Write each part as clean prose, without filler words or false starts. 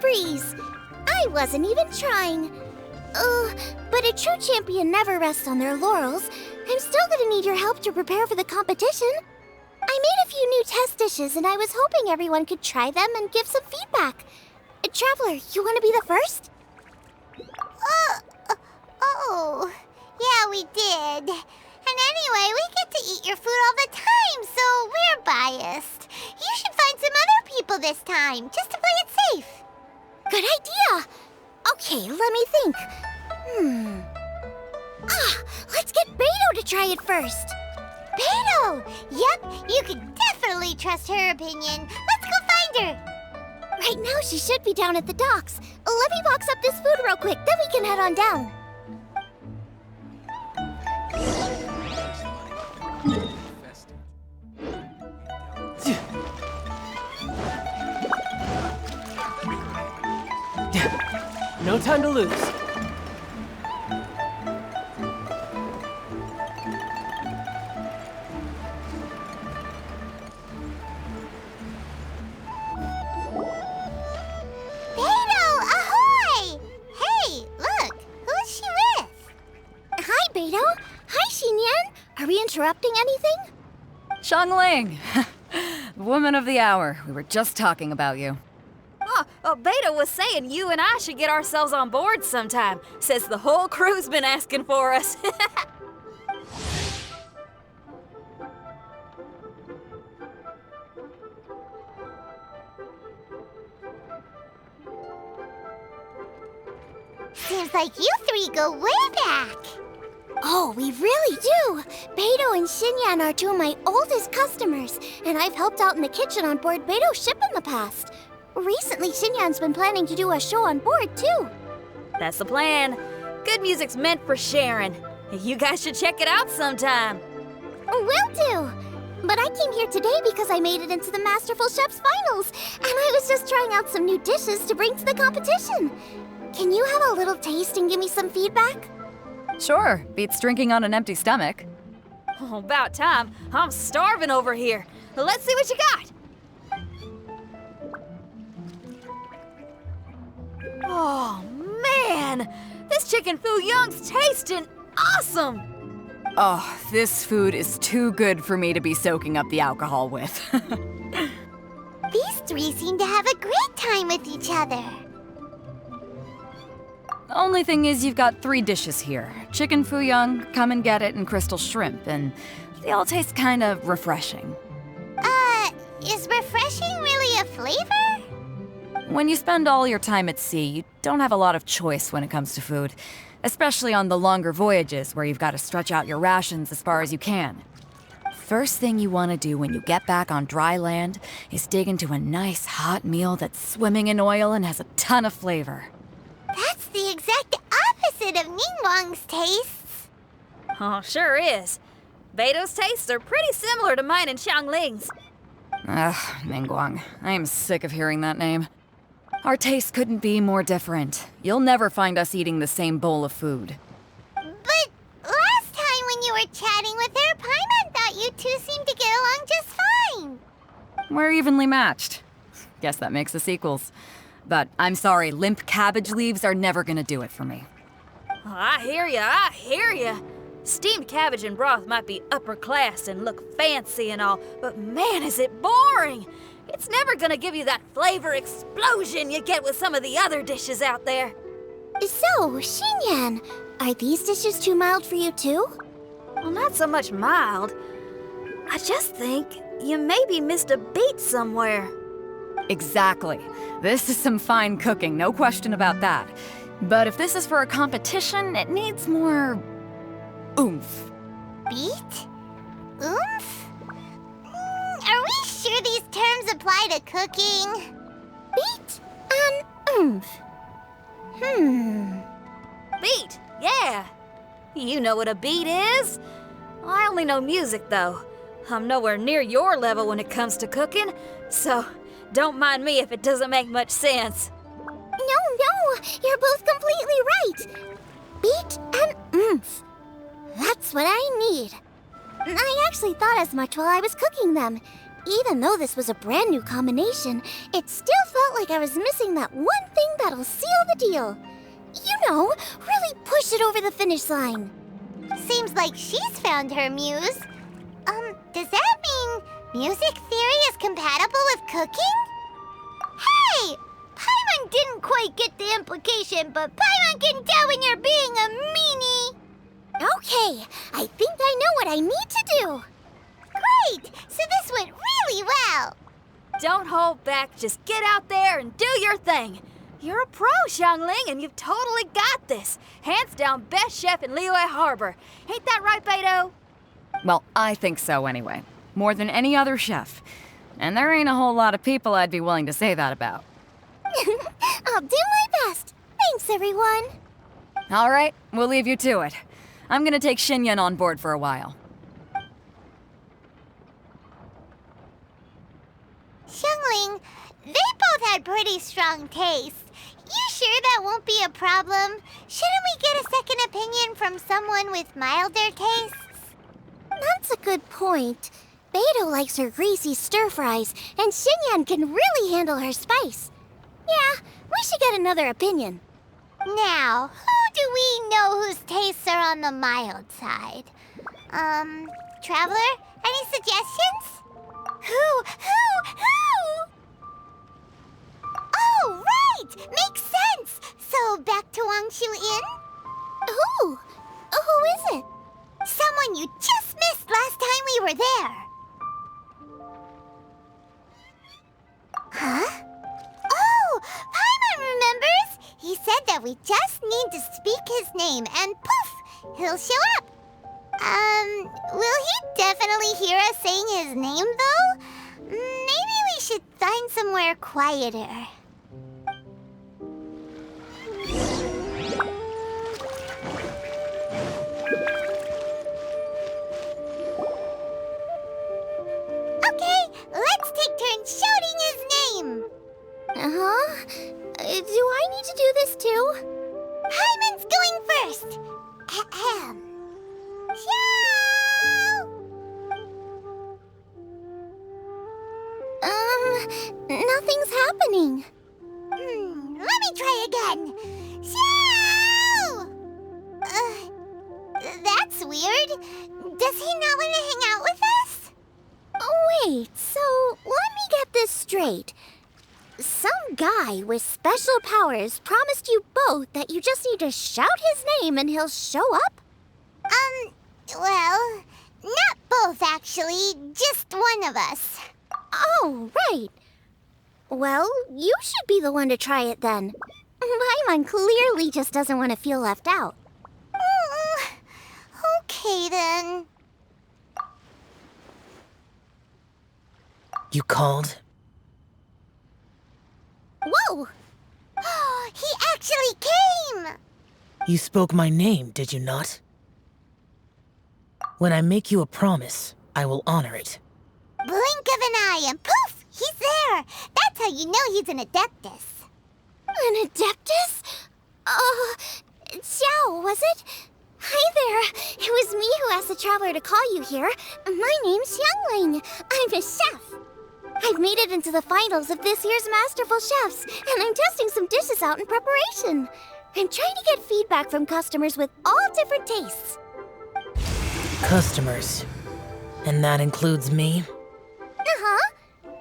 freeze! I wasn't even trying. But a true champion never rests on their laurels. I'm still gonna need your help to prepare for the competition. I made a few new test dishes, and I was hoping everyone could try them and give some feedback. Traveler, you want to be the first? Oh, yeah, we did. And anyway, we get to eat your food all the time, so we're biased. You should find some other people this time, just to play it safe. Good idea! Okay, let me think. Let's get Beto to try it first. Beto! Yep, you can definitely trust her opinion. Let's go find her. Right now, she should be down at the docks. Let me box up this food real quick, then we can head on down. No time to lose. Beto, ahoy! Hey, look, who's she with? Hi, Beto. Hi, Xinyan. Are we interrupting anything? Xiangling! Woman of the hour. We were just talking about you. Beto was saying you and I should get ourselves on board sometime. Says the whole crew's been asking for us. Seems like you three go way back. Oh, we really do. Beto and Xinyan are two of my oldest customers, and I've helped out in the kitchen on board Beto's ship in the past. Recently, Xinyan's been planning to do a show on board, too. That's the plan. Good music's meant for sharing. You guys should check it out sometime. Will do. But I came here today because I made it into the Masterful Chef's finals, and I was just trying out some new dishes to bring to the competition. Can you have a little taste and give me some feedback? Sure, beats drinking on an empty stomach. Oh, about time. I'm starving over here. Let's see what you got. Oh, man! This chicken foo young's tasting awesome! Oh, this food is too good for me to be soaking up the alcohol with. These three seem to have a great time with each other. Only thing is you've got 3 dishes here. Chicken foo young, come and get it, and crystal shrimp, and they all taste kind of refreshing. Is refreshing really a flavor? When you spend all your time at sea, you don't have a lot of choice when it comes to food, especially on the longer voyages where you've got to stretch out your rations as far as you can. First thing you want to do when you get back on dry land is dig into a nice hot meal that's swimming in oil and has a ton of flavor. That's the exact opposite of Ningguang's tastes. Oh, sure is. Beto's tastes are pretty similar to mine and Xiangling's. Ugh, Ningguang. I am sick of hearing that name. Our tastes couldn't be more different. You'll never find us eating the same bowl of food. But last time when you were chatting with her, Paimon thought you two seemed to get along just fine. We're evenly matched. Guess that makes us equals. But I'm sorry, limp cabbage leaves are never gonna do it for me. Oh, I hear ya. Steamed cabbage and broth might be upper class and look fancy and all, but man, is it boring! It's never gonna give you that flavor explosion you get with some of the other dishes out there. So, Xinyan, are these dishes too mild for you too? Well, not so much mild. I just think you maybe missed a beat somewhere. Exactly. This is some fine cooking, no question about that. But if this is for a competition, it needs more oomph. Beat? Oomph? Are we sure these terms apply to cooking? Beat and oomph. Beat, yeah. You know what a beat is? I only know music, though. I'm nowhere near your level when it comes to cooking, so don't mind me if it doesn't make much sense. No, you're both completely right. Beat and oomph. That's what I need. I actually thought as much while I was cooking them. Even though this was a brand new combination, it still felt like I was missing that one thing that'll seal the deal. You know, really push it over the finish line. Seems like she's found her muse. Does that mean music theory is compatible with cooking? Hey! Paimon didn't quite get the implication, but Paimon can tell when you're being a meanie. Okay, I think I know what I need to do. Great! So this went really well. Don't hold back. Just get out there and do your thing. You're a pro, Xiangling, and you've totally got this. Hands down, best chef in Liyue Harbor. Ain't that right, Beto? Well, I think so anyway. More than any other chef. And there ain't a whole lot of people I'd be willing to say that about. I'll do my best. Thanks, everyone. All right, we'll leave you to it. I'm gonna take Xinyan on board for a while. Xiangling, they both had pretty strong taste. You sure that won't be a problem? Shouldn't we get a second opinion from someone with milder tastes? That's a good point. Beto likes her greasy stir-fries, and Xinyan can really handle her spice. Yeah, we should get another opinion. Now, who do we know whose tastes are on the mild side? Traveler, any suggestions? Who? Oh, right! Makes sense! So, back to Wangshu Inn? Who? Who is it? Someone you just missed last time we were there. Huh? Oh, Paimon remembers! He said that we just need to speak his name and poof, he'll show up. Will he definitely hear us saying his name though? Maybe we should find somewhere quieter. Okay, let's take turns shouting his name. Huh? Do I need to do this too? Hyman's going first. Ahem. Xiao! Nothing's happening. Let me try again. Xiao! That's weird. Does he not want to hang out with us? Wait, so let me get this straight. Some guy with special powers promised you both that you just need to shout his name and he'll show up? Well, not both actually, just one of us. Oh, right. Well, you should be the one to try it then. Paimon clearly just doesn't want to feel left out. Okay then. You called? Whoa! He actually came! You spoke my name, did you not? When I make you a promise, I will honor it. Blink of an eye and poof! He's there! That's how you know he's an Adeptus. An Adeptus? Xiao, was it? Hi there. It was me who asked the traveler to call you here. My name's Xiangling. I'm a chef. I've made it into the finals of this year's Masterful Chefs, and I'm testing some dishes out in preparation. I'm trying to get feedback from customers with all different tastes. Customers. And that includes me? Uh-huh.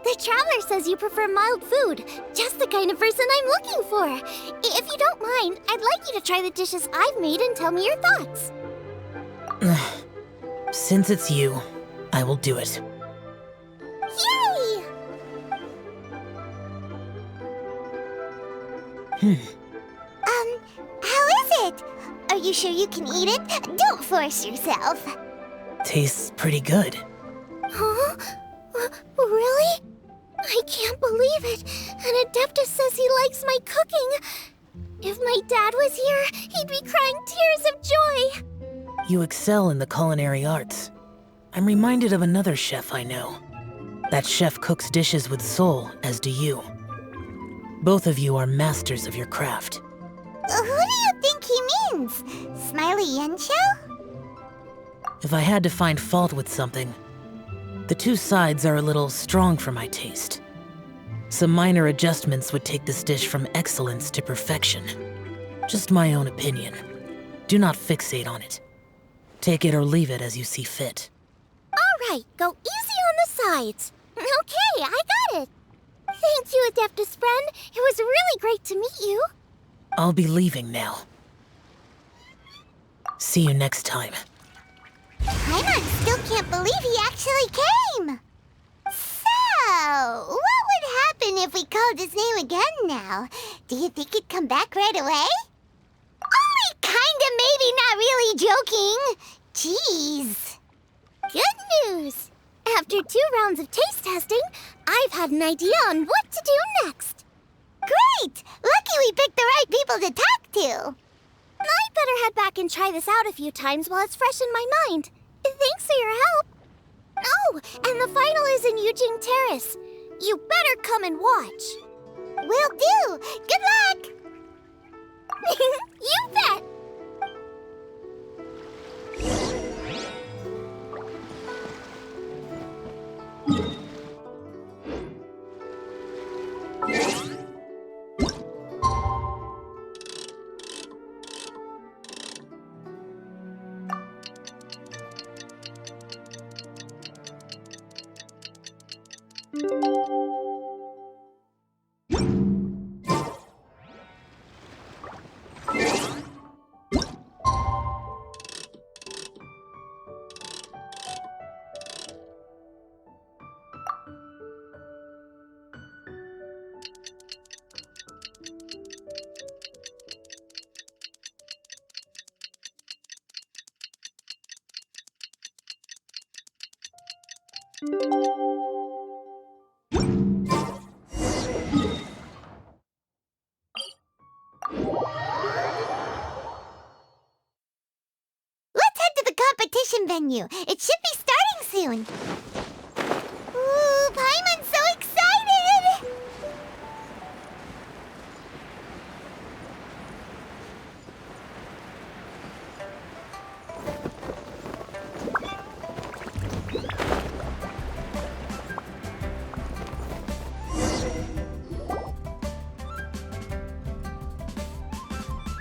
The traveler says you prefer mild food, just the kind of person I'm looking for. If you don't mind, I'd like you to try the dishes I've made and tell me your thoughts. Since it's you, I will do it. Yay! How is it? Are you sure you can eat it? Don't force yourself. Tastes pretty good. Huh? Really? I can't believe it. An Adeptus says he likes my cooking. If my dad was here, he'd be crying tears of joy. You excel in the culinary arts. I'm reminded of another chef I know. That chef cooks dishes with soul, as do you. Both of you are masters of your craft. Who do you think he means? Smiley Yensho? If I had to find fault with something, The two sides are a little strong for my taste. Some minor adjustments would take this dish from excellence to perfection. Just my own opinion. Do not fixate on it. Take it or leave it as you see fit. All right, go easy on the sides. Okay, I got it. Thank you, Adeptus friend. It was really great to meet you. I'll be leaving now. See you next time. Paimon still can't believe he actually came. So, what would happen if we called his name again now? Do you think he'd come back right away? Only kinda, maybe, not really joking. Jeez. Good news! After 2 rounds of taste testing, I've had an idea on what to do next. Great! Lucky we picked the right people to talk to. I'd better head back and try this out a few times while it's fresh in my mind. Thanks for your help. Oh, and the final is in Eugene Terrace. You better come and watch. Will do. Good luck. You bet! Let's head to the competition venue. It should be starting soon. Ooh, Paimon's so excited!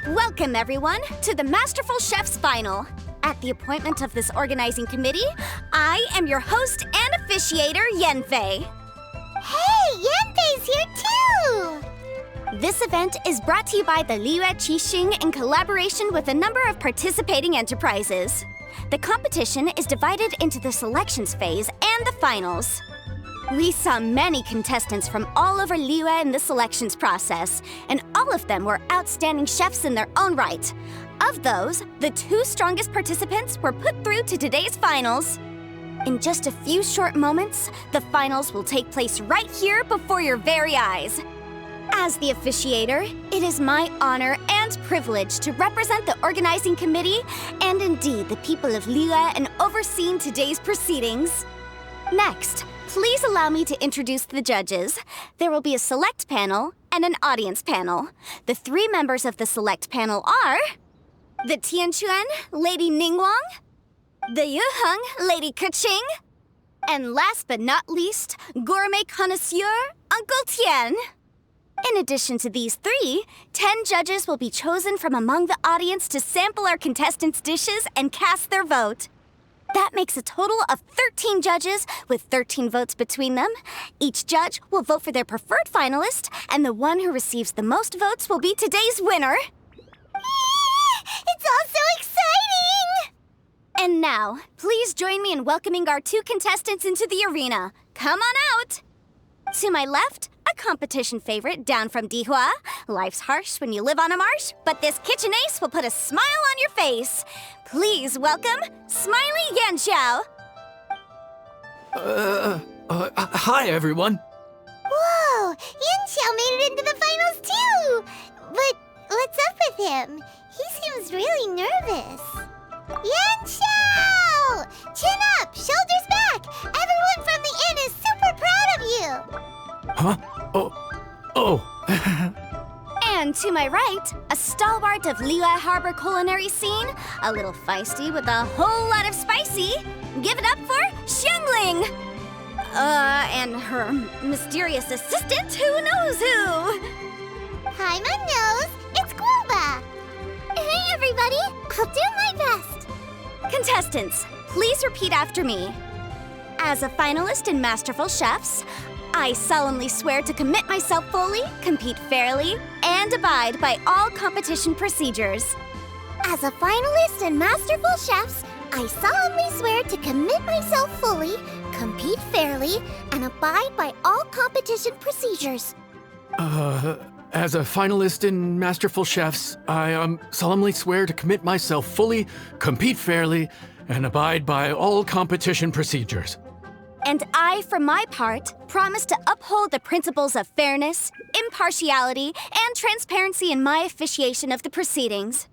Welcome, everyone, to the Masterful Chef's Final. At the appointment of this organizing committee, I am your host and officiator, Yanfei. Hey, Yanfei's here too! This event is brought to you by the Liyue Qixing in collaboration with a number of participating enterprises. The competition is divided into the selections phase and the finals. We saw many contestants from all over Liyue in the selections process, and all of them were outstanding chefs in their own right. Of those, the 2 strongest participants were put through to today's finals. In just a few short moments, the finals will take place right here before your very eyes. As the officiator, it is my honor and privilege to represent the organizing committee and indeed the people of Liyue in overseeing today's proceedings. Next, please allow me to introduce the judges. There will be a select panel and an audience panel. The 3 members of the select panel are the Tianquan, Lady Ningguang, the Yuheng, Lady Keqing, and last but not least, gourmet connoisseur, Uncle Tian. In addition to these 3, 10 judges will be chosen from among the audience to sample our contestants' dishes and cast their vote. That makes a total of 13 judges with 13 votes between them. Each judge will vote for their preferred finalist, and the one who receives the most votes will be today's winner. It's all so exciting! And now, please join me in welcoming our 2 contestants into the arena. Come on out! To my left, a competition favorite down from Dihua. Life's harsh when you live on a marsh, but this kitchen ace will put a smile on your face. Please welcome Smiley Yanxiao. Hi, everyone. Whoa, Yanxiao made it into the finals too! But what's up with him? He seems really nervous. Yanxiao! Chin up, shoulders back! Everyone from the inn is super proud of you! Huh? Oh. And to my right, a stalwart of Liyue Harbor culinary scene, a little feisty with a whole lot of spicy. Give it up for Xiangling! and her mysterious assistant, who knows who? Paimon knows. It's Guoba. Hey, everybody! I'll do my best. Contestants, please repeat after me. As a finalist in Masterful Chefs, I solemnly swear to commit myself fully, compete fairly, and abide by all competition procedures. As a finalist in Masterful Chefs, I solemnly swear to commit myself fully, compete fairly, and abide by all competition procedures. As a finalist in Masterful Chefs, I solemnly swear to commit myself fully, compete fairly, and abide by all competition procedures. And I, for my part, promise to uphold the principles of fairness, impartiality, and transparency in my officiation of the proceedings.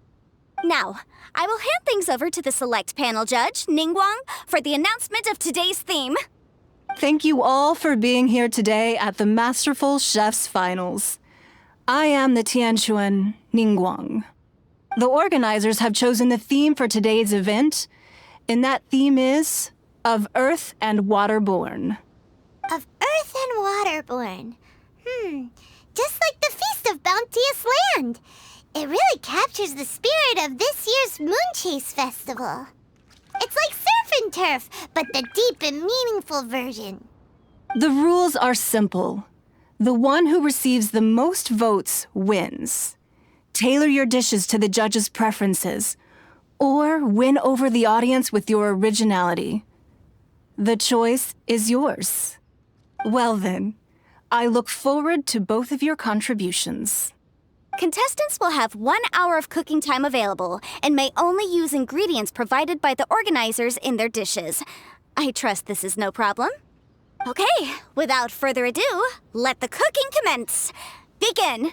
Now, I will hand things over to the select panel judge, Ningguang, for the announcement of today's theme. Thank you all for being here today at the Masterful Chefs Finals. I am the Tianquan Ningguang. The organizers have chosen the theme for today's event, and that theme is Of Earth and Waterborn. Of Earth and Waterborn. Just like the Feast of Bounteous Land. It really captures the spirit of this year's Moon Chase Festival. It's like surf and turf, but the deep and meaningful version. The rules are simple. The one who receives the most votes wins. Tailor your dishes to the judges' preferences, or win over the audience with your originality. The choice is yours. Well then, I look forward to both of your contributions. Contestants will have 1 hour of cooking time available and may only use ingredients provided by the organizers in their dishes. I trust this is no problem. Okay, without further ado, let the cooking commence. Begin.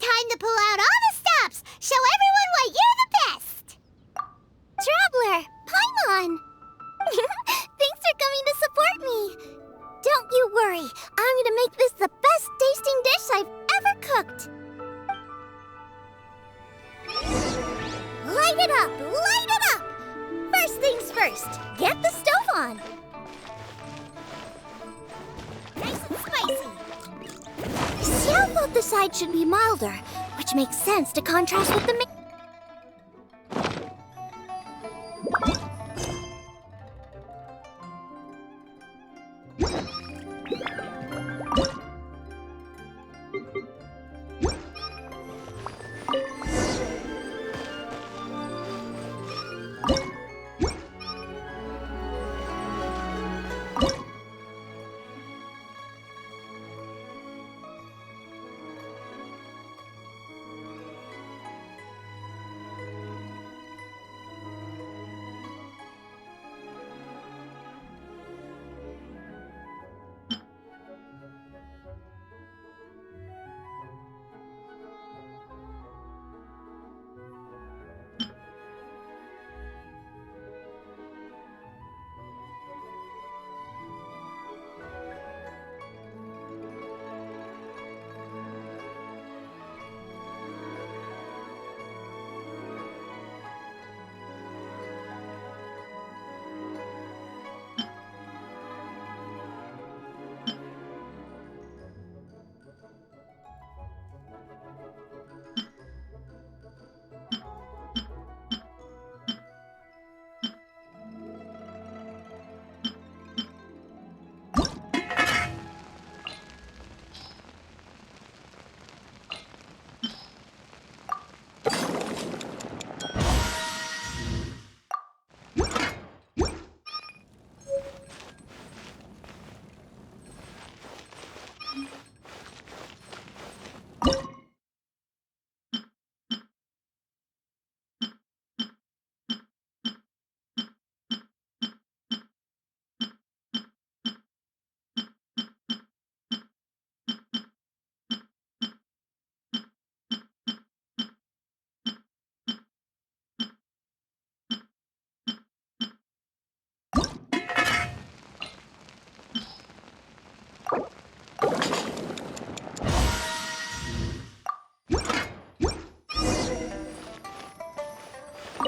Time to pull out all the stops. Show everyone why you're the best. Traveler, Paimon! Thanks for coming to support me. Don't you worry, I'm gonna make this the best tasting dish I've ever cooked. Light it up, light it up! First things first, get the stove on. Nice and spicy. Xiao thought the side should be milder, which makes sense to contrast with the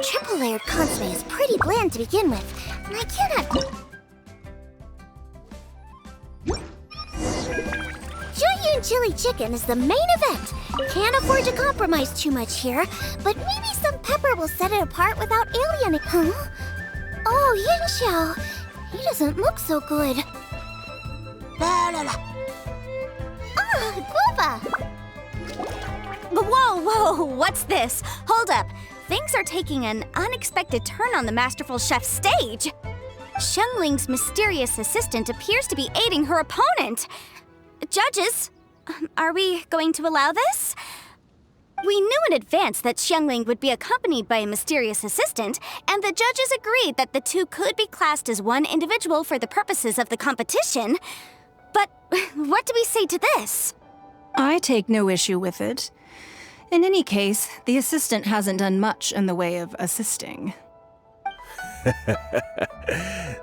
Triple layered consomme is pretty bland to begin with, and I cannot... Jueyun Chili Chicken is the main event. Can't afford to compromise too much here, but maybe some pepper will set it apart without alienating... Huh? Oh, Yanxiao. He doesn't look so good. Guava! Whoa, what's this? Hold up. Things are taking an unexpected turn on the Masterful Chef's stage. Xiangling's mysterious assistant appears to be aiding her opponent. Judges, are we going to allow this? We knew in advance that Xiangling would be accompanied by a mysterious assistant, and the judges agreed that the two could be classed as one individual for the purposes of the competition. But what do we say to this? I take no issue with it. In any case, the assistant hasn't done much in the way of assisting.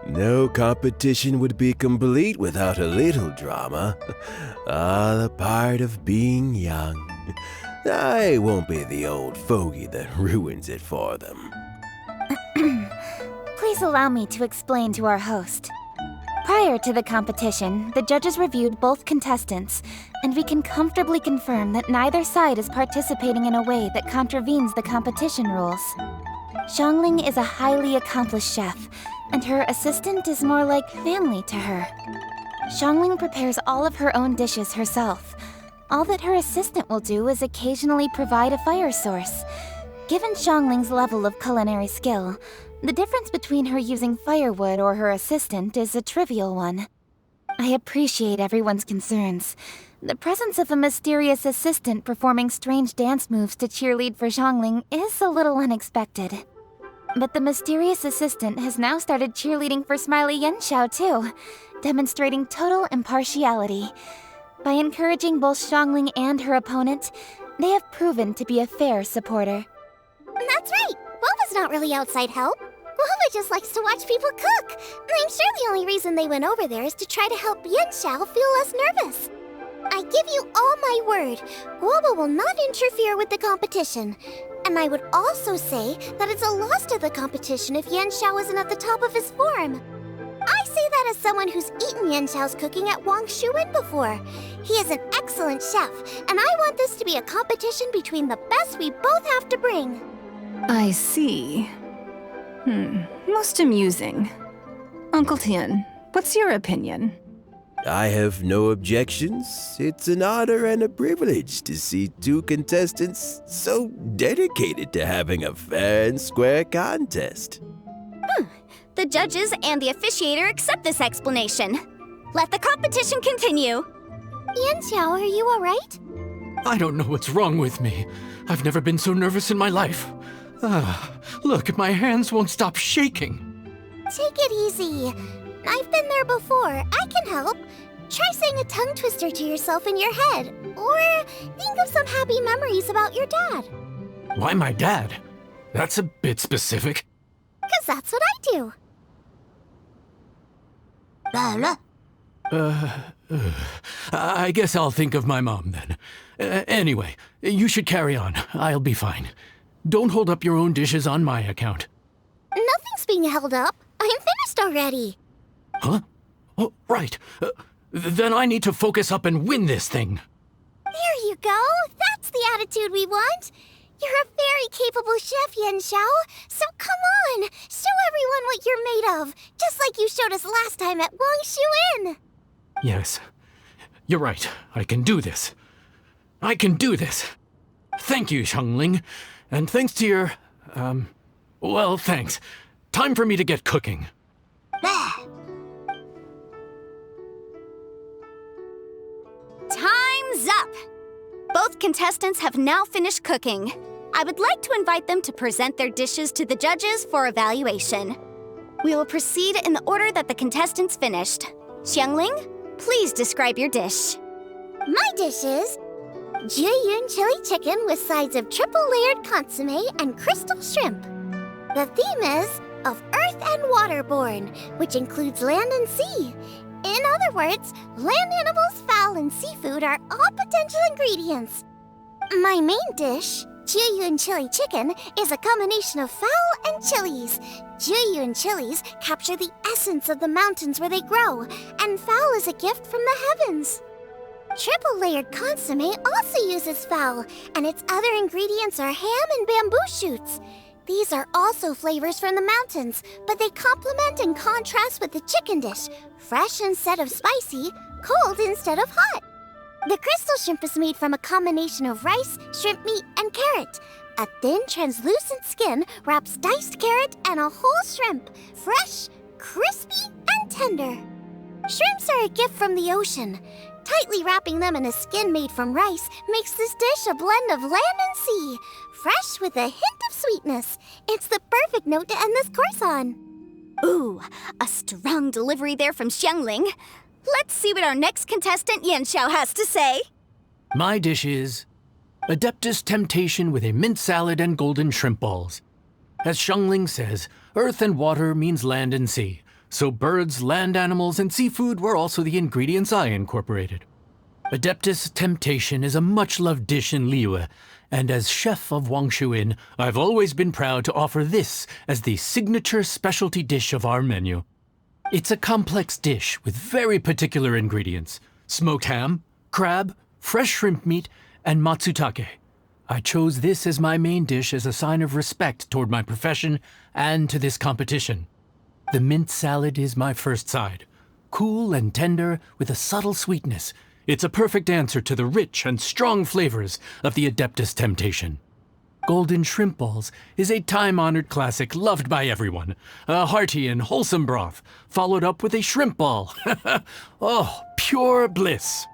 No competition would be complete without a little drama. All a part of being young. I won't be the old fogey that ruins it for them. Please allow me to explain to our host. Prior to the competition, the judges reviewed both contestants, and we can comfortably confirm that neither side is participating in a way that contravenes the competition rules. Xiangling is a highly accomplished chef, and her assistant is more like family to her. Xiangling prepares all of her own dishes herself. All that her assistant will do is occasionally provide a fire source. Given Xiangling's level of culinary skill, the difference between her using firewood or her assistant is a trivial one. I appreciate everyone's concerns. The presence of a mysterious assistant performing strange dance moves to cheerlead for Xiangling is a little unexpected. But the mysterious assistant has now started cheerleading for Smiley Yanxiao too, demonstrating total impartiality. By encouraging both Xiangling and her opponent, they have proven to be a fair supporter. That's right! Guava's not really outside help. Guava just likes to watch people cook. I'm sure the only reason they went over there is to try to help Yanxiao feel less nervous. I give you all my word, Guava will not interfere with the competition. And I would also say that it's a loss to the competition if Yanxiao isn't at the top of his form. I say that as someone who's eaten Yanxiao's cooking at Wangshuwen before. He is an excellent chef, and I want this to be a competition between the best we both have to bring. I see. Most amusing. Uncle Tian, what's your opinion? I have no objections. It's an honor and a privilege to see two contestants so dedicated to having a fair and square contest. The judges and the officiator accept this explanation. Let the competition continue. Yanxiao, are you alright? I don't know what's wrong with me. I've never been so nervous in my life. Look, my hands won't stop shaking. Take it easy. I've been there before. I can help. Try saying a tongue twister to yourself in your head. Or think of some happy memories about your dad. Why my dad? That's a bit specific. 'Cause that's what I do. I guess I'll think of my mom then. Anyway, you should carry on. I'll be fine. Don't hold up your own dishes on my account. Nothing's being held up. I'm finished already. Huh? Oh, right. Then I need to focus up and win this thing. There you go. That's the attitude we want. You're a very capable chef, Yanxiao. So come on, show everyone what you're made of, just like you showed us last time at Wangshuwen. Yes, you're right. I can do this. I can do this. Thank you, Xiangling. And thanks to your, well, thanks. Time for me to get cooking. Time's up! Both contestants have now finished cooking. I would like to invite them to present their dishes to the judges for evaluation. We will proceed in the order that the contestants finished. Xiangling, please describe your dish. My dish is Jueyun Chili Chicken with sides of triple-layered consomme and crystal shrimp. The theme is of Earth and Waterborne, which includes land and sea. In other words, land animals, fowl, and seafood are all potential ingredients. My main dish, G.Yun chili chicken is a combination of fowl and chilies. G.Yun chilies capture the essence of the mountains where they grow, and fowl is a gift from the heavens. Triple layered consomme also uses fowl, and its other ingredients are ham and bamboo shoots. These are also flavors from the mountains, but they complement and contrast with the chicken dish, fresh instead of spicy, cold instead of hot. The crystal shrimp is made from a combination of rice, shrimp meat, and carrot. A thin, translucent skin wraps diced carrot and a whole shrimp, fresh, crispy, and tender. Shrimps are a gift from the ocean. Tightly wrapping them in a skin made from rice makes this dish a blend of land and sea, fresh with a hint of sweetness. It's the perfect note to end this course on. Ooh, a strong delivery there from Xiangling. Let's see what our next contestant Yanxiao has to say. My dish is Adeptus Temptation with a mint salad and golden shrimp balls. As Xiangling says, earth and water means land and sea. So birds, land animals, and seafood were also the ingredients I incorporated. Adeptus Temptation is a much-loved dish in Liyue, and as chef of Wangshu, I've always been proud to offer this as the signature specialty dish of our menu. It's a complex dish with very particular ingredients: smoked ham, crab, fresh shrimp meat, and matsutake. I chose this as my main dish as a sign of respect toward my profession and to this competition. The mint salad is my first side. Cool and tender with a subtle sweetness, it's a perfect answer to the rich and strong flavors of the Adeptus Temptation. Golden shrimp balls is a time-honored classic loved by everyone. A hearty and wholesome broth, followed up with a shrimp ball. Oh, pure bliss.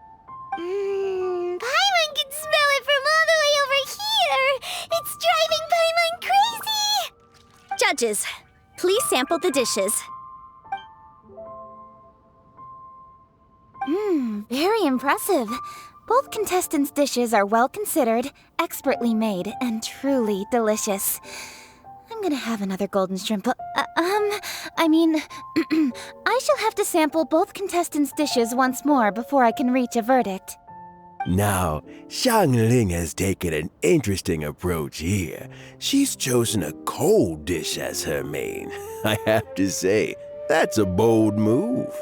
Paimon can smell it from all the way over here! It's driving Paimon crazy! Judges, please sample the dishes. Very impressive. Both contestants' dishes are well considered, expertly made, and truly delicious. I'm gonna have another golden shrimp. I shall have to sample both contestants' dishes once more before I can reach a verdict. Now, Xiangling has taken an interesting approach here. She's chosen a cold dish as her main. I have to say, that's a bold move.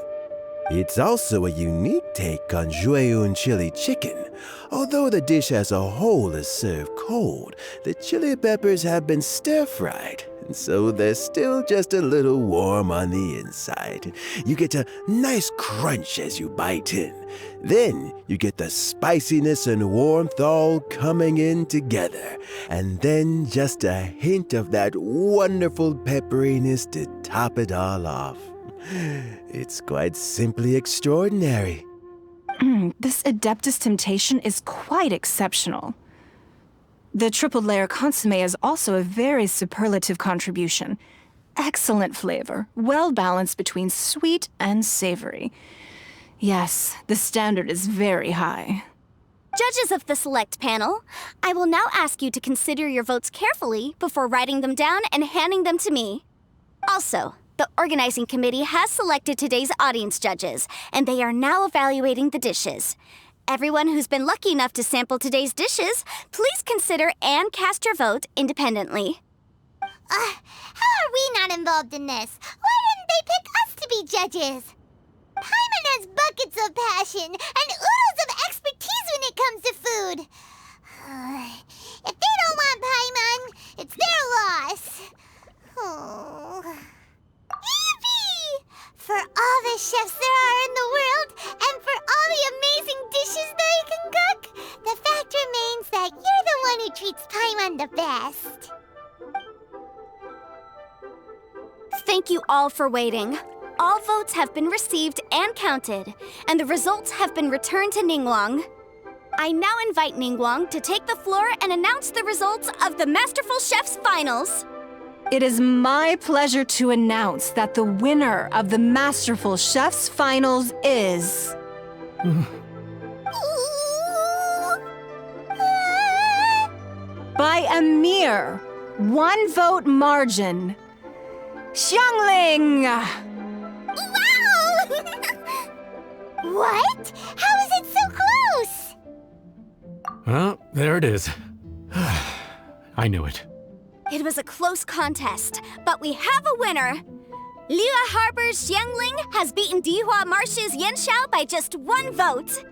It's also a unique take on G.Yun chili chicken. Although the dish as a whole is served cold, the chili peppers have been stir-fried, and so they're still just a little warm on the inside. You get a nice crunch as you bite in. Then you get the spiciness and warmth all coming in together, and then just a hint of that wonderful pepperiness to top it all off. It's quite simply extraordinary. This Adeptus Temptation is quite exceptional. The triple layer consomme is also a very superlative contribution. Excellent flavor, well balanced between sweet and savory. Yes, the standard is very high. Judges of the select panel, I will now ask you to consider your votes carefully before writing them down and handing them to me. Also, the organizing committee has selected today's audience judges, and they are now evaluating the dishes. Everyone who's been lucky enough to sample today's dishes, please consider and cast your vote independently. How are we not involved in this? Why didn't they pick us to be judges? Paimon has buckets of passion and oodles of expertise when it comes to food. If they don't want Paimon, it's their loss. Oh. Yippee! For all the chefs there are in the world, and for all the amazing dishes they can cook, the fact remains that you're the one who treats Paimon the best. Thank you all for waiting. All votes have been received and counted, and the results have been returned to Ningguang. I now invite Ningguang to take the floor and announce the results of the Masterful Chef's Finals. It is my pleasure to announce that the winner of the Masterful Chef's Finals is... by a mere 1 vote margin, Xiangling! Wow! What? How is it so close? Well, there it is. I knew it. It was a close contest, but we have a winner. Liyue Harbor's Xiangling has beaten Dihua Marsh's Yanxiao by just 1 vote.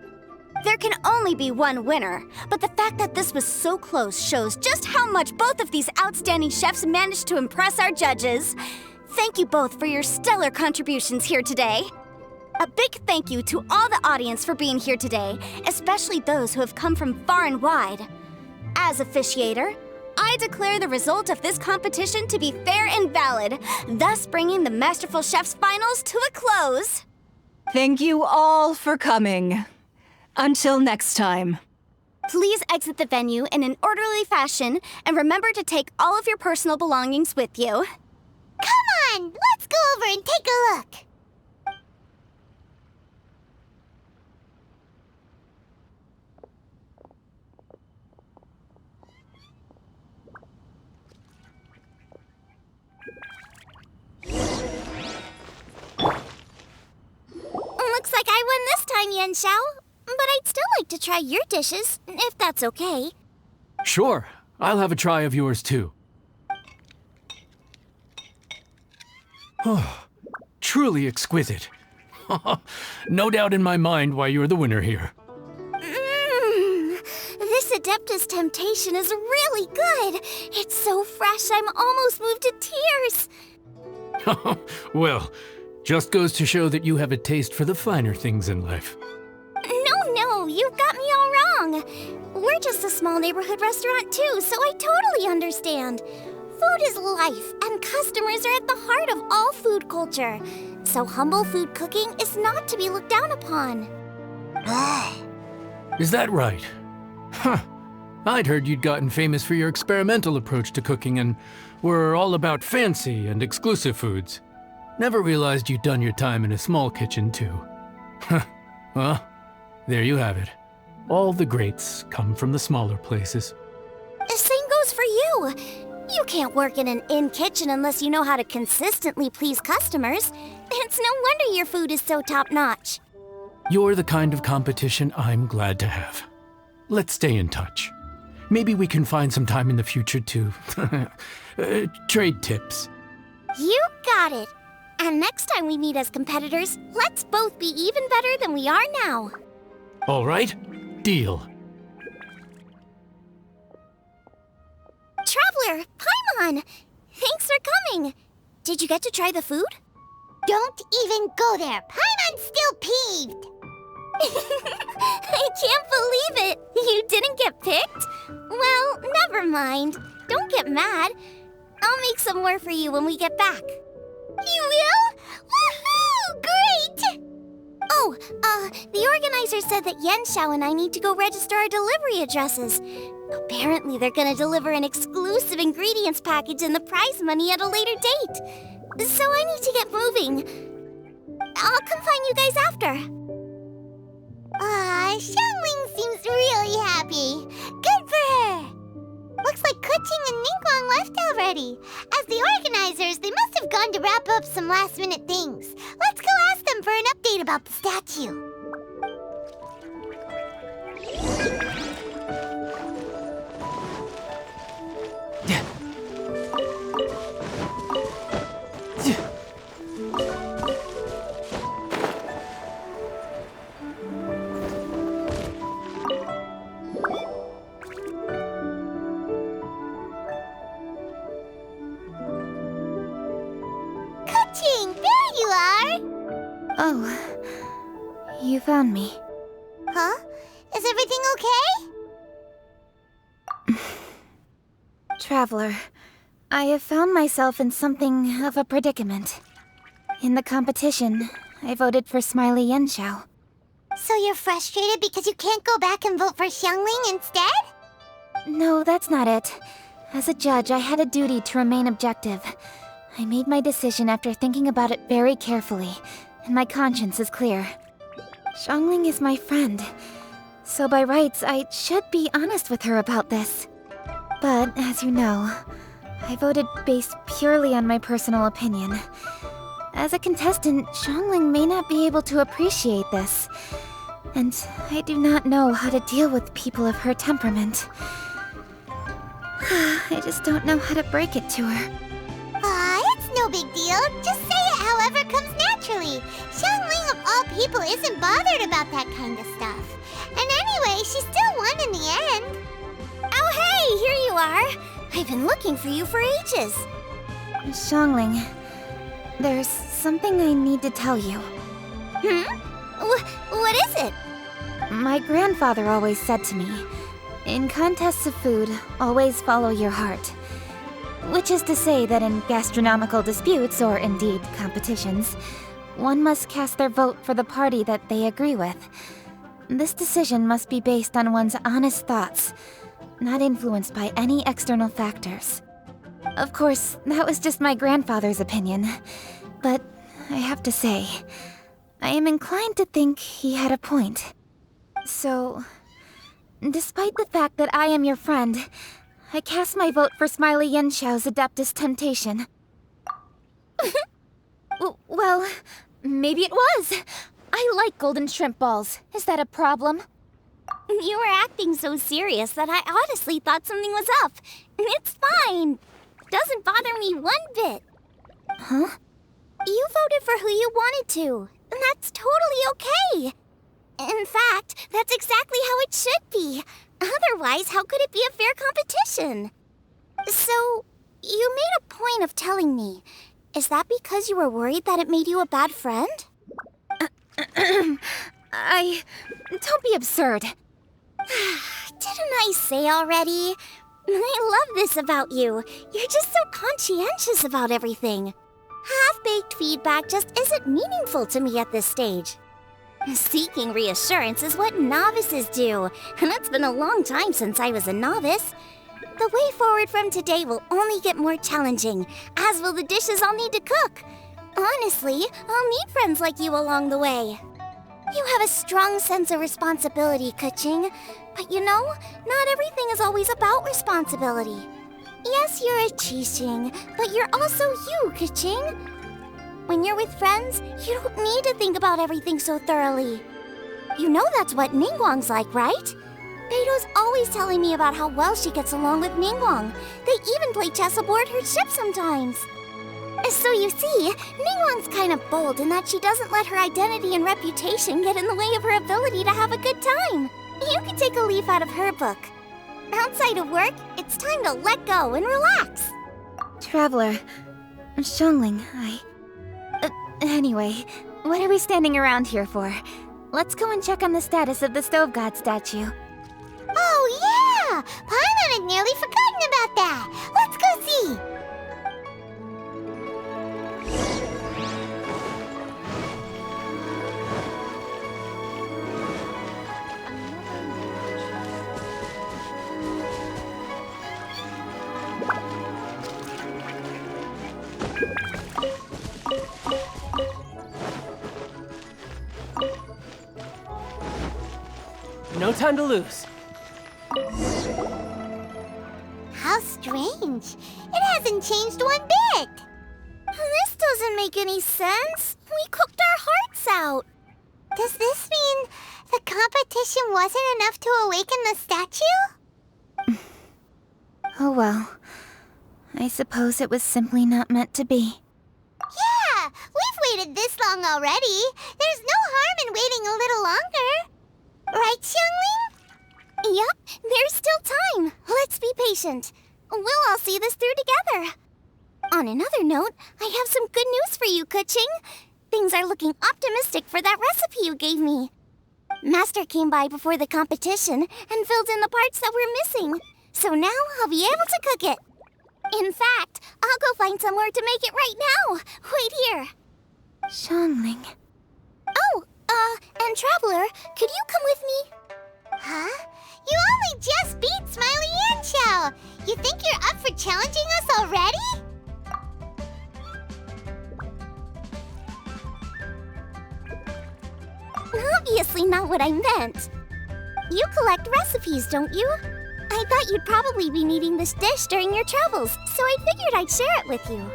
There can only be one winner, but the fact that this was so close shows just how much both of these outstanding chefs managed to impress our judges. Thank you both for your stellar contributions here today. A big thank you to all the audience for being here today, especially those who have come from far and wide. As officiator, I declare the result of this competition to be fair and valid, thus bringing the Masterful Chefs Finals to a close. Thank you all for coming. Until next time. Please exit the venue in an orderly fashion, and remember to take all of your personal belongings with you. Come on, let's go over and take a look. Looks like I won this time, Yanxiao. But I'd still like to try your dishes, if that's okay. Sure, I'll have a try of yours too. Oh, truly exquisite. No doubt in my mind why you're the winner here. This Adeptus Temptation is really good. It's so fresh, I'm almost moved to tears. Well, just goes to show that you have a taste for the finer things in life. No, you've got me all wrong. We're just a small neighborhood restaurant too, so I totally understand. Food is life, and customers are at the heart of all food culture. So humble food cooking is not to be looked down upon. Is that right? Huh. I'd heard you'd gotten famous for your experimental approach to cooking and were all about fancy and exclusive foods. Never realized you'd done your time in a small kitchen too. Well, there you have it. All the greats come from the smaller places. The same goes for you. You can't work in an inn kitchen unless you know how to consistently please customers. It's no wonder your food is so top-notch. You're the kind of competition I'm glad to have. Let's stay in touch. Maybe we can find some time in the future to trade tips. You got it. And next time we meet as competitors, let's both be even better than we are now. All right, deal. Traveler, Paimon! Thanks for coming. Did you get to try the food? Don't even go there. Paimon's still peeved. I can't believe it. You didn't get picked? Well, never mind. Don't get mad. I'll make some more for you when we get back. You will? Woohoo! Great! Oh, the organizer said that Yanxiao and I need to go register our delivery addresses. Apparently they're gonna deliver an exclusive ingredients package and the prize money at a later date. So I need to get moving. I'll come find you guys after. Xiangling seems really happy. Good for her. Looks like Kuching and Ningguang left already. As the organizers, they must have gone to wrap up some last-minute things. Let's go ask them for an update about the statue. Kuching, there you are! Oh, you found me. Huh? Is everything okay? Traveler, I have found myself in something of a predicament. In the competition, I voted for Smiley Yanxiao. So you're frustrated because you can't go back and vote for Xiangling instead? No, that's not it. As a judge, I had a duty to remain objective. I made my decision after thinking about it very carefully, and my conscience is clear. Xiangling is my friend, so by rights, I should be honest with her about this. But, as you know, I voted based purely on my personal opinion. As a contestant, Xiangling may not be able to appreciate this, and I do not know how to deal with people of her temperament. I just don't know how to break it to her. It's no big deal. Just say it however comes naturally. Xiangling of all people isn't bothered about that kind of stuff. And anyway, she still won in the end. Oh, hey, here you are. I've been looking for you for ages. Xiangling, there's something I need to tell you. What is it? My grandfather always said to me, in contests of food, always follow your heart. Which is to say that in gastronomical disputes, or indeed competitions, one must cast their vote for the party that they agree with. This decision must be based on one's honest thoughts, not influenced by any external factors. Of course, that was just my grandfather's opinion, but I have to say, I am inclined to think he had a point. So, despite the fact that I am your friend, I cast my vote for Smiley Yenxiao's Adeptus Temptation. Well, maybe it was. I like golden shrimp balls. Is that a problem? You were acting so serious that I honestly thought something was up. It's fine. Doesn't bother me one bit. Huh? You voted for who you wanted to, and that's totally okay. In fact, that's exactly how it should be. Otherwise, how could it be a fair competition? So, you made a point of telling me. Is that because you were worried that it made you a bad friend? Don't be absurd. Didn't I say already? I love this about you. You're just so conscientious about everything. Half-baked feedback just isn't meaningful to me at this stage. Seeking reassurance is what novices do, and it's been a long time since I was a novice. The way forward from today will only get more challenging, as will the dishes I'll need to cook. Honestly, I'll meet friends like you along the way. You have a strong sense of responsibility, Keqing. But you know, not everything is always about responsibility. Yes, you're a Qixing, but you're also you, Keqing. When you're with friends, you don't need to think about everything so thoroughly. You know that's what Ningguang's like, right? Beido's always telling me about how well she gets along with Ningguang. They even play chess aboard her ship sometimes. So you see, Ningguang's kind of bold in that she doesn't let her identity and reputation get in the way of her ability to have a good time. You could take a leaf out of her book. Outside of work, it's time to let go and relax. Traveler, Xiangling, Anyway, what are we standing around here for? Let's go and check on the status of the Stove God statue. Oh, yeah! Paimon had nearly forgotten about that. Let's go see. No time to lose. How strange. It hasn't changed one bit. This doesn't make any sense. We cooked our hearts out. Does this mean the competition wasn't enough to awaken the statue? Oh well. I suppose it was simply not meant to be. Yeah, we've waited this long already. There's no harm in waiting a little longer. Right, Xiangling? Yep, there's still time. Let's be patient. We'll all see this through together. On another note, I have some good news for you, Keqing. Things are looking optimistic for that recipe you gave me. Master came by before the competition and filled in the parts that were missing. So now I'll be able to cook it. In fact, I'll go find somewhere to make it right now. Wait here. Xiangling. Oh, and Traveler, could you come with me? Huh? You only just beat Smiley Yanxiao. You think you're up for challenging us already? Obviously not what I meant. You collect recipes, don't you? I thought you'd probably be needing this dish during your travels, so I figured I'd share it with you.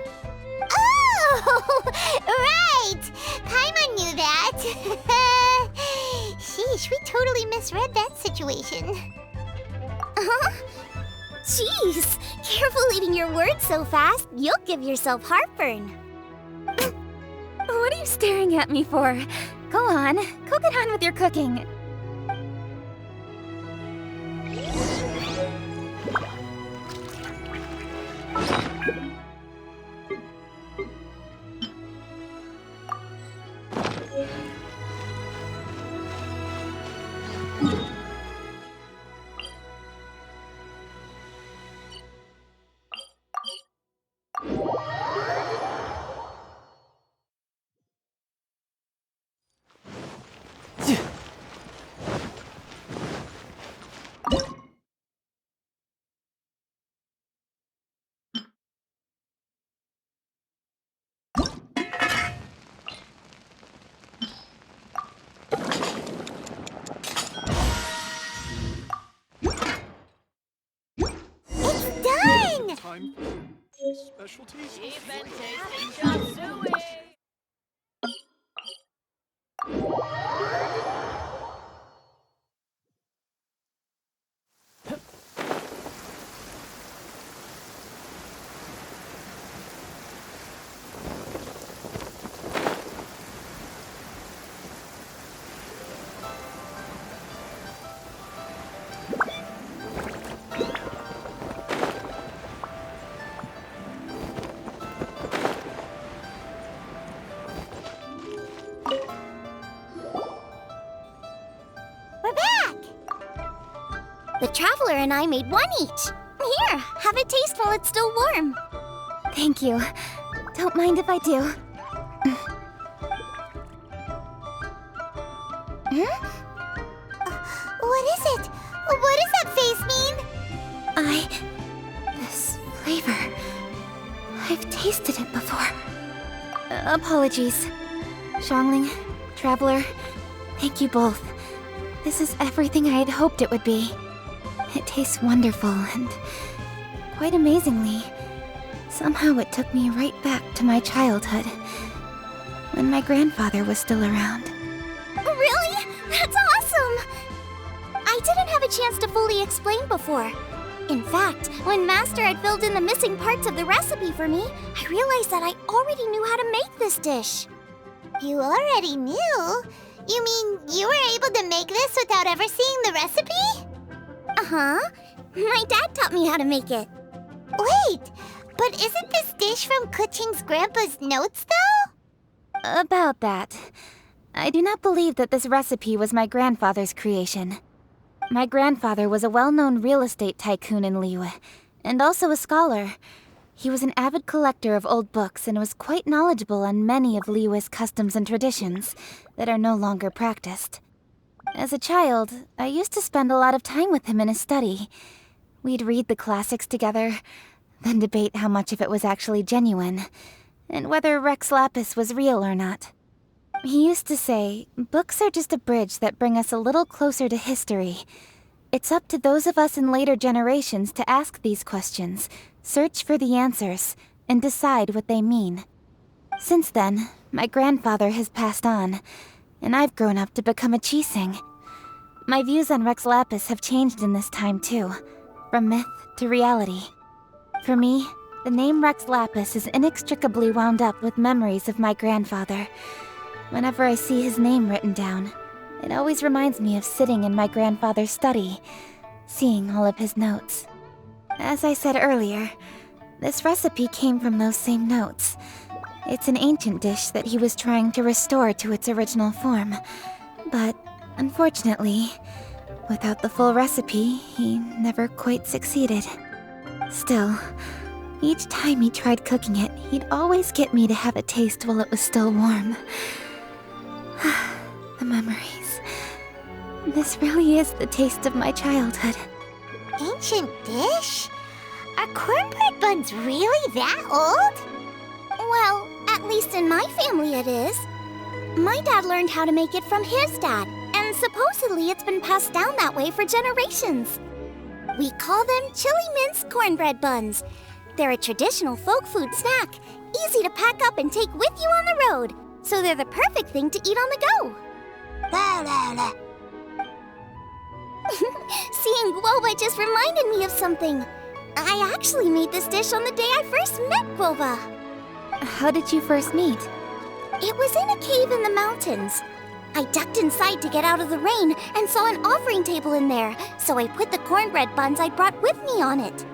Oh, right! Paimon knew that. Sheesh, we totally misread that situation. Uh-huh. Jeez, careful eating your words so fast. You'll give yourself heartburn. What are you staring at me for? Go on, go get on with your cooking. Done! Specialties? She's been tasting chop suey. We're back! The Traveler and I made one each. Here, have a taste while it's still warm. Thank you. Don't mind if I do. What is it? What does that face mean? This flavor. I've tasted it before. Apologies. Xiangling, Traveler, thank you both. This is everything I had hoped it would be. It tastes wonderful and, quite amazingly, somehow it took me right back to my childhood, when my grandfather was still around. Really? That's awesome! I didn't have a chance to fully explain before. In fact, when Master had filled in the missing parts of the recipe for me, I realized that I already knew how to make this dish. You already knew? You mean you were able to make this without ever seeing the recipe? Uh-huh. My dad taught me how to make it. Wait, but isn't this dish from Kuching's grandpa's notes, though? About that, I do not believe that this recipe was my grandfather's creation. My grandfather was a well-known real estate tycoon in Liyue, and also a scholar. He was an avid collector of old books and was quite knowledgeable on many of Liyue's customs and traditions that are no longer practiced. As a child, I used to spend a lot of time with him in his study. We'd read the classics together, then debate how much of it was actually genuine, and whether Rex Lapis was real or not. He used to say, books are just a bridge that bring us a little closer to history. It's up to those of us in later generations to ask these questions, search for the answers, and decide what they mean. Since then, my grandfather has passed on, and I've grown up to become a Qixing. My views on Rex Lapis have changed in this time too, from myth to reality. For me, the name Rex Lapis is inextricably wound up with memories of my grandfather. Whenever I see his name written down, it always reminds me of sitting in my grandfather's study, seeing all of his notes. As I said earlier, this recipe came from those same notes. It's an ancient dish that he was trying to restore to its original form. But, unfortunately, without the full recipe, he never quite succeeded. Still, each time he tried cooking it, he'd always get me to have a taste while it was still warm. The memories. This really is the taste of my childhood. Ancient dish? Are cornbread buns really that old? Well, at least in my family it is. My dad learned how to make it from his dad, and supposedly it's been passed down that way for generations. We call them Chili-Mince cornbread buns. They're a traditional folk food snack, easy to pack up and take with you on the road, so they're the perfect thing to eat on the go. La la la. Seeing Guoba just reminded me of something. I actually made this dish on the day I first met Guoba. How did you first meet? It was in a cave in the mountains. I ducked inside to get out of the rain and saw an offering table in there, so I put the cornbread buns I'd brought with me on it.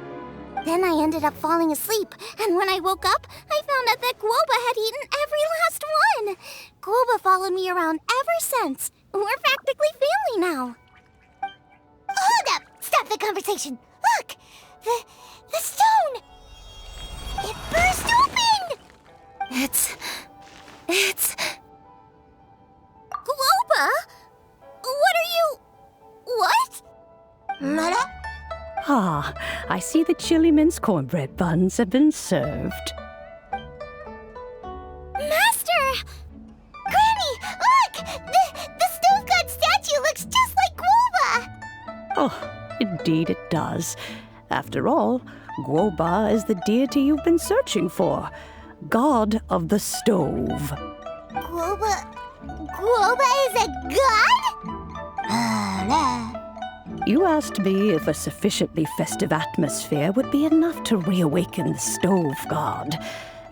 Then I ended up falling asleep, and when I woke up, I found out that Guoba had eaten every last one. Guoba followed me around ever since. We're practically family now. Hold up! Stop the conversation! Look! The stone! It burst open! It's... Guoba? What are you... What? Mother? Ah, I see the Chili-Mince cornbread buns have been served. Master! Granny, look! The stone god statue looks just like Guoba! Oh, indeed it does. After all, Guoba is the deity you've been searching for. God of the stove. Guoba is a god? You asked me if a sufficiently festive atmosphere would be enough to reawaken the stove god.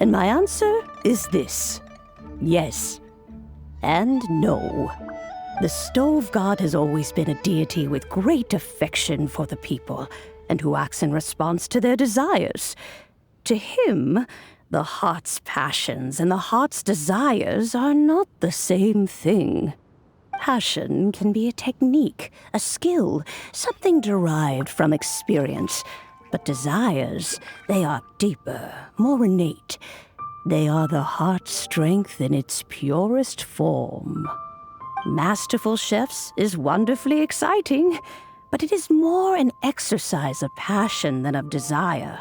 And my answer is this. Yes. And no. The stove god has always been a deity with great affection for the people, and who acts in response to their desires. To him, the heart's passions and the heart's desires are not the same thing. Passion can be a technique, a skill, something derived from experience. But desires, they are deeper, more innate. They are the heart's strength in its purest form. Masterful chefs is wonderfully exciting, but it is more an exercise of passion than of desire.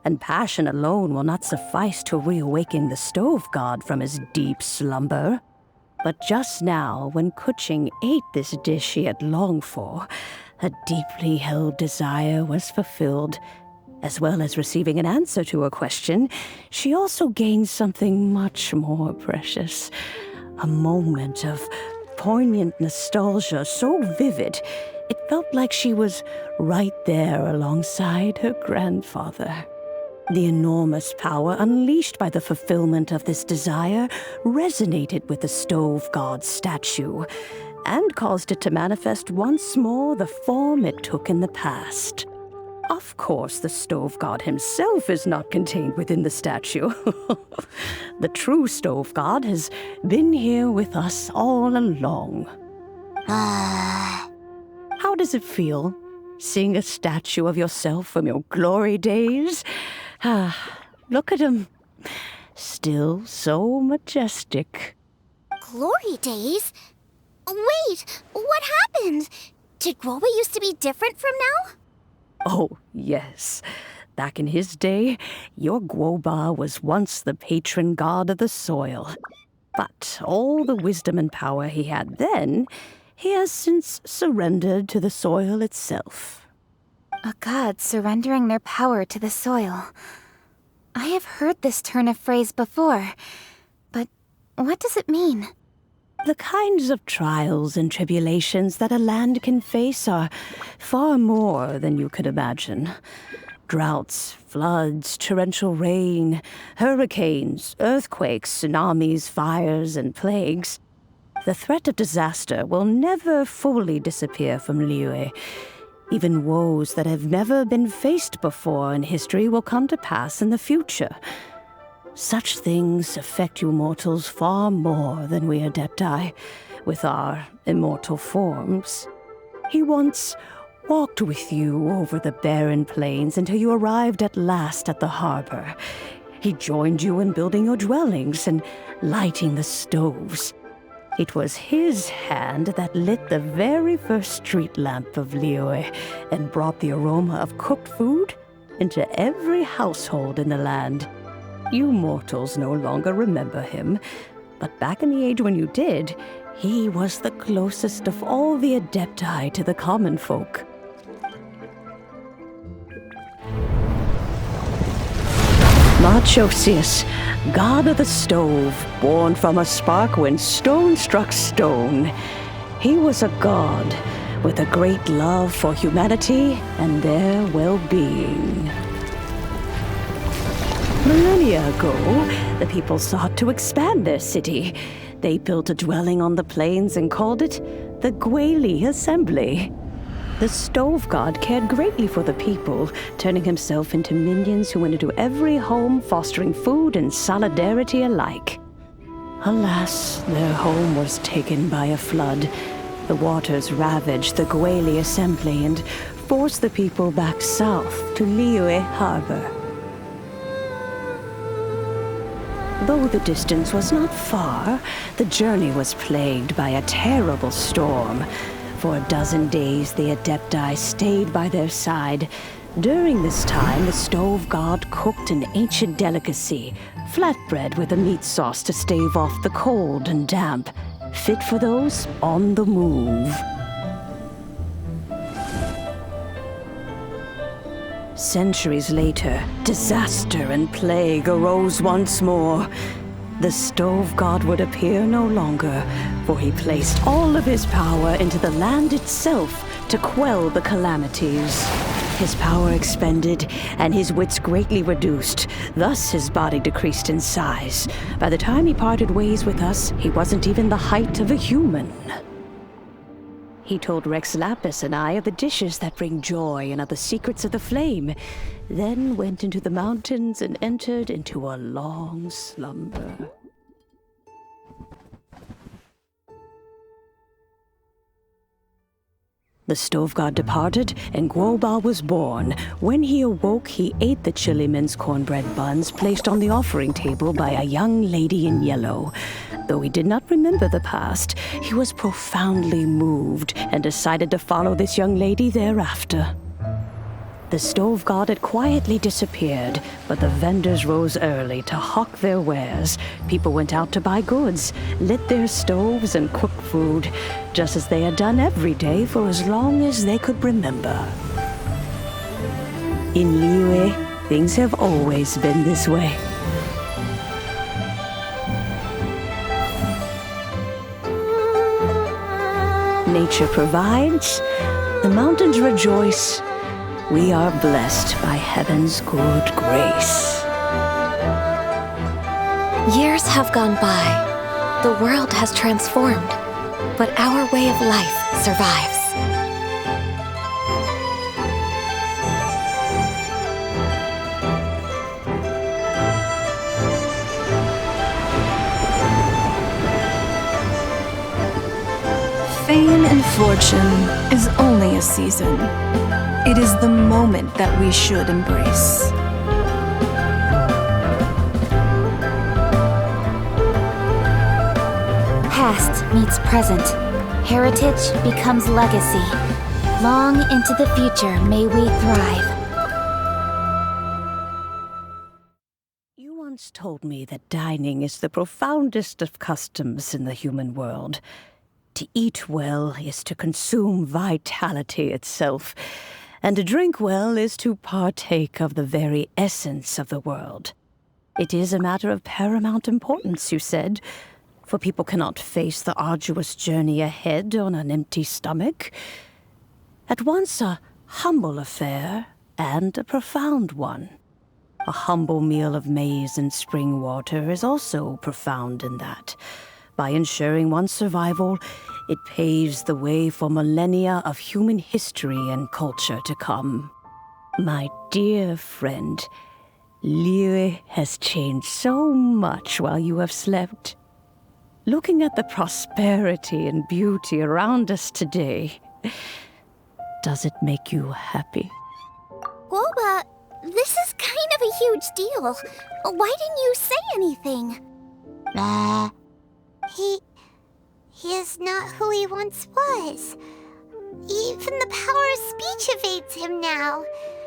And passion alone will not suffice to reawaken the stove god from his deep slumber. But just now, when Kuching ate this dish she had longed for, a deeply held desire was fulfilled. As well as receiving an answer to a question, she also gained something much more precious. A moment of poignant nostalgia so vivid, it felt like she was right there alongside her grandfather. The enormous power unleashed by the fulfillment of this desire resonated with the stove god's statue and caused it to manifest once more the form it took in the past. Of course, the stove god himself is not contained within the statue. The true stove god has been here with us all along. How does it feel, seeing a statue of yourself from your glory days? Look at him. Still so majestic. Glory days? Wait, what happened? Did Guoba used to be different from now? Oh, yes. Back in his day, your Guoba was once the patron god of the soil. But all the wisdom and power he had then, he has since surrendered to the soil itself. A god surrendering their power to the soil. I have heard this turn of phrase before, but what does it mean? The kinds of trials and tribulations that a land can face are far more than you could imagine. Droughts, floods, torrential rain, hurricanes, earthquakes, tsunamis, fires, and plagues. The threat of disaster will never fully disappear from Liyue. Even woes that have never been faced before in history will come to pass in the future. Such things affect you mortals far more than we Adepti, with our immortal forms. He once walked with you over the barren plains until you arrived at last at the harbor. He joined you in building your dwellings and lighting the stoves. It was his hand that lit the very first street lamp of Liyue and brought the aroma of cooked food into every household in the land. You mortals no longer remember him, but back in the age when you did, he was the closest of all the Adepti to the common folk. Marchosius, god of the stove, born from a spark when stone struck stone. He was a god with a great love for humanity and their well-being. Millennia ago, the people sought to expand their city. They built a dwelling on the plains and called it the Gwali Assembly. The Stove God cared greatly for the people, turning himself into minions who went into every home, fostering food and solidarity alike. Alas, their home was taken by a flood. The waters ravaged the Gwali Assembly and forced the people back south to Liyue Harbor. Though the distance was not far, the journey was plagued by a terrible storm. For a dozen days, the Adepti stayed by their side. During this time, the Stove God cooked an ancient delicacy, flatbread with a meat sauce to stave off the cold and damp, fit for those on the move. Centuries later, disaster and plague arose once more. The Stove God would appear no longer, for he placed all of his power into the land itself to quell the calamities. His power expended, and his wits greatly reduced. Thus his body decreased in size. By the time he parted ways with us, he wasn't even the height of a human. He told Rex Lapis and I of the dishes that bring joy and of the secrets of the flame, then went into the mountains and entered into a long slumber. The Stove God departed, and Guoba was born. When he awoke, he ate the Chili-Mince cornbread buns placed on the offering table by a young lady in yellow. Though he did not remember the past, he was profoundly moved and decided to follow this young lady thereafter. The Stove God had quietly disappeared, but the vendors rose early to hawk their wares. People went out to buy goods, lit their stoves, and cooked food, just as they had done every day for as long as they could remember. In Liyue, things have always been this way. Nature provides, the mountains rejoice. We are blessed by heaven's good grace. Years have gone by. The world has transformed, but our way of life survives. Fame and fortune is only a season. It is the moment that we should embrace. Past meets present. Heritage becomes legacy. Long into the future may we thrive. You once told me that dining is the profoundest of customs in the human world. To eat well is to consume vitality itself, and to drink well is to partake of the very essence of the world. It is a matter of paramount importance, you said, for people cannot face the arduous journey ahead on an empty stomach. At once a humble affair and a profound one. A humble meal of maize and spring water is also profound in that. By ensuring one's survival, it paves the way for millennia of human history and culture to come. My dear friend, Liyue has changed so much while you have slept. Looking at the prosperity and beauty around us today, does it make you happy? Guoba, this is kind of a huge deal. Why didn't you say anything? He is not who he once was. Even the power of speech evades him now.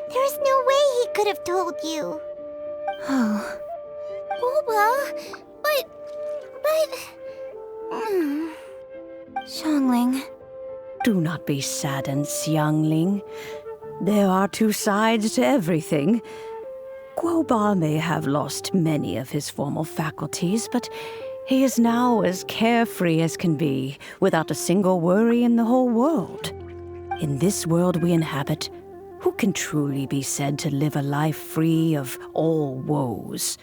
There is no way he could have told you. Oh. Guoba, but... Xiangling. Do not be saddened, Xiangling. There are two sides to everything. Guoba may have lost many of his formal faculties, but he is now as carefree as can be, without a single worry in the whole world. In this world we inhabit, who can truly be said to live a life free of all woes.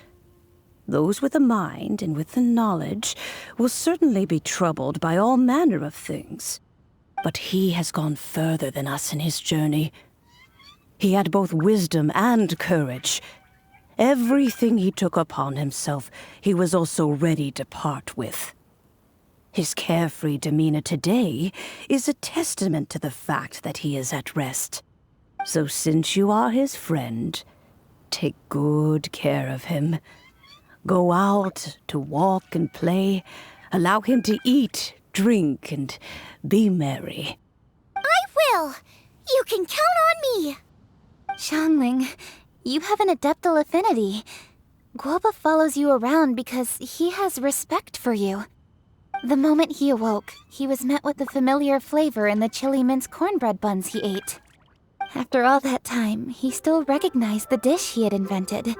Those with a mind and with the knowledge will certainly be troubled by all manner of things. But he has gone further than us in his journey. He had both wisdom and courage. Everything he took upon himself, he was also ready to part with. His carefree demeanor today is a testament to the fact that he is at rest. So since you are his friend, take good care of him. Go out to walk and play. Allow him to eat, drink, and be merry. I will! You can count on me! Xiangling, you have an adeptal affinity. Guoba follows you around because he has respect for you. The moment he awoke, he was met with the familiar flavor in the Chili-Mince cornbread buns he ate. After all that time, he still recognized the dish he had invented,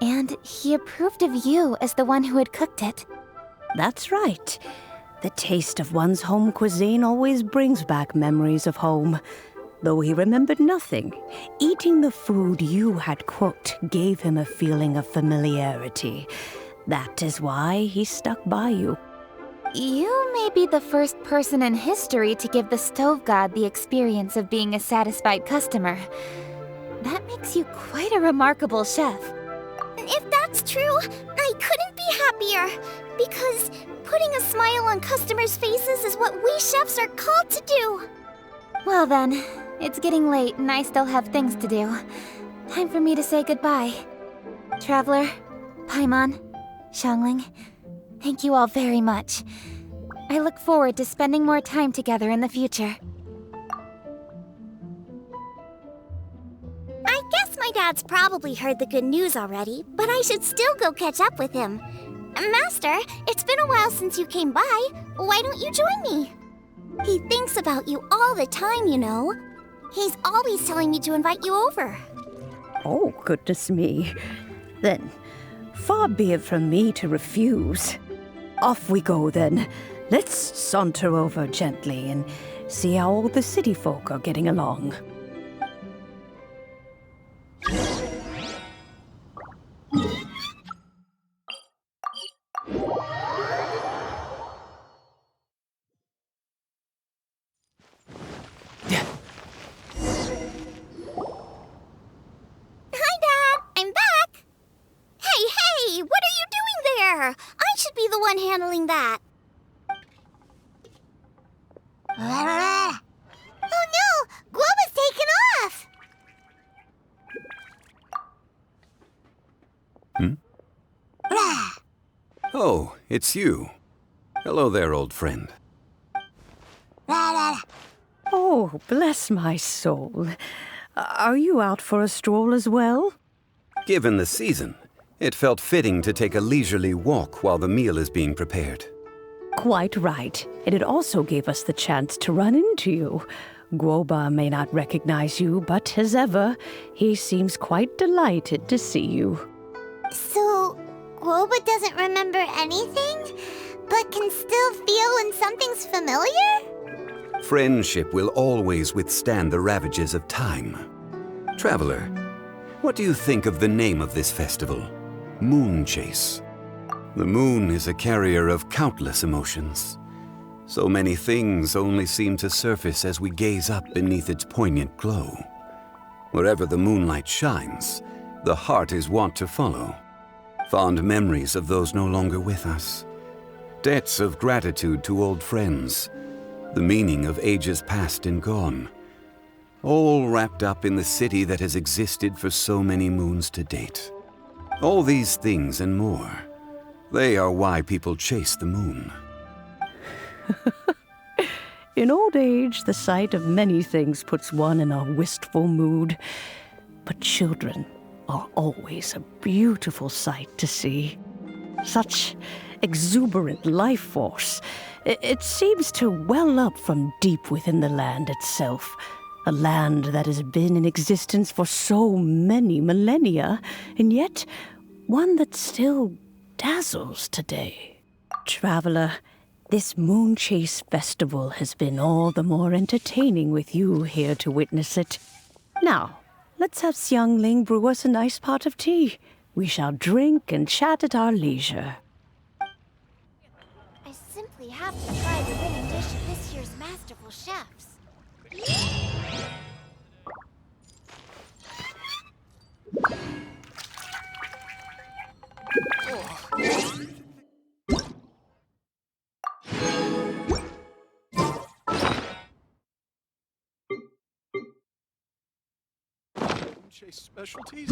and he approved of you as the one who had cooked it. That's right. The taste of one's home cuisine always brings back memories of home. Though he remembered nothing, eating the food you had cooked gave him a feeling of familiarity. That is why he stuck by you. You may be the first person in history to give the stove god the experience of being a satisfied customer. That makes you quite a remarkable chef. If that's true, I couldn't be happier. Because putting a smile on customers' faces is what we chefs are called to do. Well then, it's getting late and I still have things to do. Time for me to say goodbye. Traveler, Paimon, Xiangling, thank you all very much. I look forward to spending more time together in the future. I guess my dad's probably heard the good news already, but I should still go catch up with him. Master, it's been a while since you came by. Why don't you join me? He thinks about you all the time, you know. He's always telling me to invite you over. Oh, goodness me. Then, far be it from me to refuse. Off we go, then. Let's saunter over gently and see how all the city folk are getting along. I should be the one handling that. Oh no! Guoba's taken off! Oh, it's you. Hello there, old friend. Oh, bless my soul. Are you out for a stroll as well? Given the season, it felt fitting to take a leisurely walk while the meal is being prepared. Quite right. And it also gave us the chance to run into you. Guoba may not recognize you, but as ever, he seems quite delighted to see you. So, Guoba doesn't remember anything, but can still feel when something's familiar? Friendship will always withstand the ravages of time. Traveler, what do you think of the name of this festival? Moon Chase. The moon is a carrier of countless emotions. So many things only seem to surface as we gaze up beneath its poignant glow. Wherever the moonlight shines, the heart is wont to follow. Fond memories of those no longer with us. Debts of gratitude to old friends. The meaning of ages past and gone. All wrapped up in the city that has existed for so many moons to date. All these things and more. They are why people chase the moon. In old age, the sight of many things puts one in a wistful mood. But children are always a beautiful sight to see. Such exuberant life force. It seems to well up from deep within the land itself. A land that has been in existence for so many millennia, and yet one that still dazzles today. Traveler, this Moon Chase Festival has been all the more entertaining with you here to witness it. Now, let's have Xiangling brew us a nice pot of tea. We shall drink and chat at our leisure. I simply have to try the winning dish of this year's Masterful Chefs. Chase specialties?